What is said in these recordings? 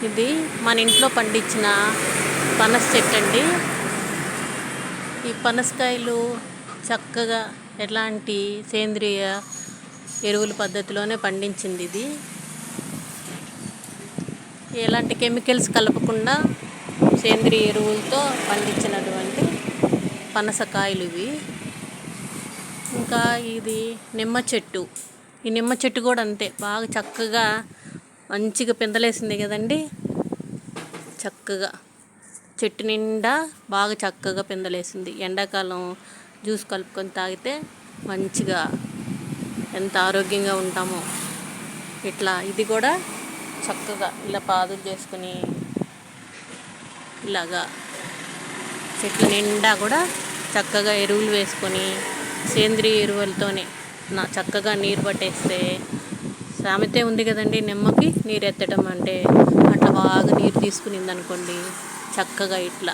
ఇది మన ఇంట్లో పండించిన పనస చెట్టు అండి. ఈ పనసకాయలు చక్కగా ఎలాంటి సేంద్రియ ఎరువుల పద్ధతిలోనే పండించింది. ఇది ఎలాంటి కెమికల్స్ కలపకుండా సేంద్రియ ఎరువులతో పండించినటువంటి పనసకాయలు ఇవి. ఇంకా ఇది నిమ్మ చెట్టు. ఈ నిమ్మ చెట్టు కూడా అంతే, బాగా చక్కగా మంచిగా పిందలేసింది కదండి. చక్కగా చెట్టు నిండా బాగా చక్కగా పిందలేసింది. ఎండాకాలం జ్యూస్ కలుపుకొని తాగితే మంచిగా ఎంత ఆరోగ్యంగా ఉంటామో. ఇట్లా ఇది కూడా చక్కగా ఇలా పాదులు చేసుకుని ఇలాగా చెట్ల నిండా కూడా చక్కగా ఎరువులు వేసుకొని సేంద్రియ ఎరువులతోనే చక్కగా నీరు పట్టేస్తే, సామెతే ఉంది కదండి, నిమ్మకి నీరు ఎత్తడం అంటే. అట్లా బాగా నీరు తీసుకునింది అనుకోండి, చక్కగా ఇట్లా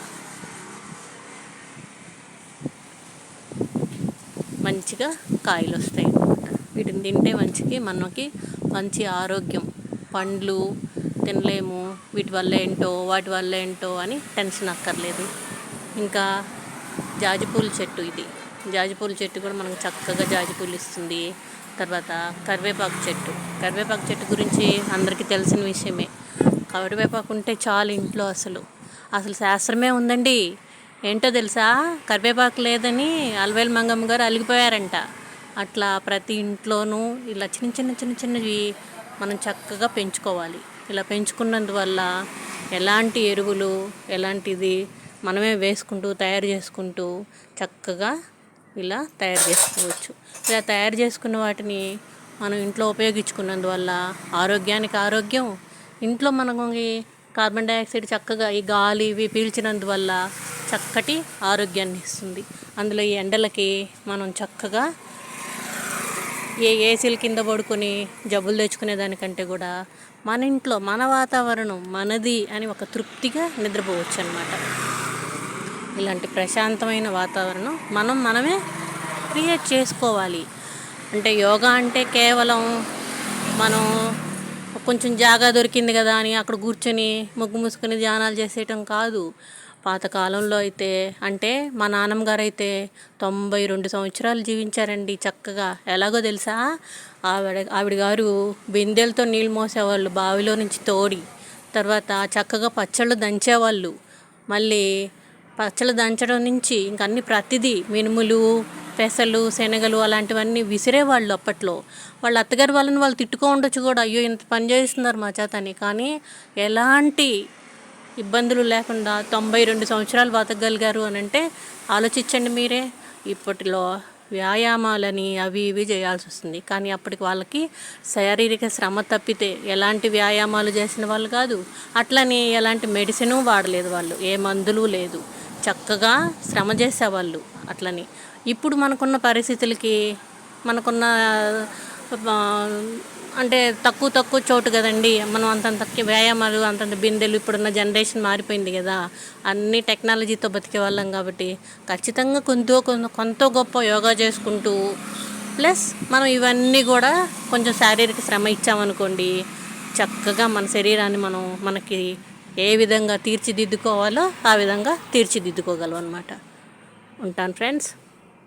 మంచిగా కాయలు వస్తాయి అన్నమాట. వీటిని తింటే మనకి మంచి ఆరోగ్యం. పండ్లు తినలేము, వీటి వల్ల ఏంటో వాటి వల్ల ఏంటో అని టెన్షన్ అక్కర్లేదు. ఇంకా జాజిపూల చెట్టు. ఇది జాజిపూల చెట్టు కూడా మనకు చక్కగా జాజిపూలు ఇస్తుంది. తర్వాత కరివేపాకు చెట్టు గురించి అందరికీ తెలిసిన విషయమే. కరివేపాకు ఉంటే చాలు ఇంట్లో. అసలు శాస్త్రమే ఉందండి. ఏంటో తెలుసా, కరివేపాకు లేదని అలవేలు మంగమ్మ గారు అలిగిపోయారంట. అట్లా ప్రతి ఇంట్లోనూ ఇలా చిన్నవి మనం చక్కగా పెంచుకోవాలి. ఇలా పెంచుకున్నందువల్ల ఎలాంటి ఎరువులు ఎలాంటిది మనమే వేసుకుంటూ తయారు చేసుకుంటూ చక్కగా ఇలా తయారు చేసుకోవచ్చు. ఇలా తయారు చేసుకున్న వాటిని మనం ఇంట్లో ఉపయోగించుకున్నందువల్ల ఆరోగ్యానికి ఆరోగ్యం. ఇంట్లో మనకి కార్బన్ డైఆక్సైడ్ చక్కగా ఈ గాలి ఇవి పీల్చినందువల్ల చక్కటి ఆరోగ్యాన్ని ఇస్తుంది. అందులో ఈ ఎండలకి మనం చక్కగా ఏసీల కింద పడుకొని జబ్బులు తెచ్చుకునే దానికంటే కూడా మన ఇంట్లో మన వాతావరణం మనది అని ఒక తృప్తిగా నిద్రపోవచ్చు అన్నమాట. ఇలాంటి ప్రశాంతమైన వాతావరణం మనమే క్రియేట్ చేసుకోవాలి. అంటే యోగా అంటే కేవలం మనం కొంచెం జాగా దొరికింది కదా అని అక్కడ కూర్చొని ముగ్గు మూసుకొని ధ్యానాలు చేసేయటం కాదు. పాతకాలంలో అయితే, అంటే మా నాన్నమ్మ గారు అయితే 92 సంవత్సరాలు జీవించారండి చక్కగా. ఎలాగో తెలుసా, ఆవిడ గారు బిందెలతో నీళ్ళు మోసేవాళ్ళు బావిలో నుంచి తోడి. తర్వాత చక్కగా పచ్చళ్ళు దంచేవాళ్ళు. మళ్ళీ పచ్చళ్ళు దంచడం నుంచి ఇంక అన్ని ప్రతిదీ మినుములు, పెసలు, శనగలు అలాంటివన్నీ విసిరేవాళ్ళు అప్పట్లో. వాళ్ళ అత్తగారు వాళ్ళని వాళ్ళు తిట్టుకో ఉండొచ్చు కూడా, అయ్యో ఇంత పని చేస్తున్నారు మా చేత అని. కానీ ఎలాంటి ఇబ్బందులు లేకుండా 92 సంవత్సరాలు బతకగలిగారు అని అంటే ఆలోచించండి మీరే. ఇప్పటిలో వ్యాయామాలని అవి ఇవి చేయాల్సి వస్తుంది, కానీ అప్పటికి వాళ్ళకి శారీరక శ్రమ తప్పితే ఎలాంటి వ్యాయామాలు చేసిన వాళ్ళు కాదు. అట్లని ఎలాంటి మెడిసిను వాడలేదు వాళ్ళు, ఏ మందులు లేదు, చక్కగా శ్రమ చేసేవాళ్ళు. అట్లని ఇప్పుడు మనకున్న పరిస్థితులకి మనకున్న అంటే తక్కువ చోటు కదండి, మనం అంతంత వ్యాయామాలు అంతంత బిందెలు. ఇప్పుడున్న జనరేషన్ మారిపోయింది కదా, అన్ని టెక్నాలజీతో బతికే వాళ్ళం కాబట్టి ఖచ్చితంగా కొంత గొప్ప యోగా చేసుకుంటూ ప్లస్ మనం ఇవన్నీ కూడా కొంచెం శారీరక శ్రమ ఇచ్చామనుకోండి, చక్కగా మన శరీరాన్ని మనకి ఏ విధంగా తీర్చిదిద్దుకోవాలో ఆ విధంగా తీర్చిదిద్దుకోగలం అన్నమాట. ఉంటాను ఫ్రెండ్స్.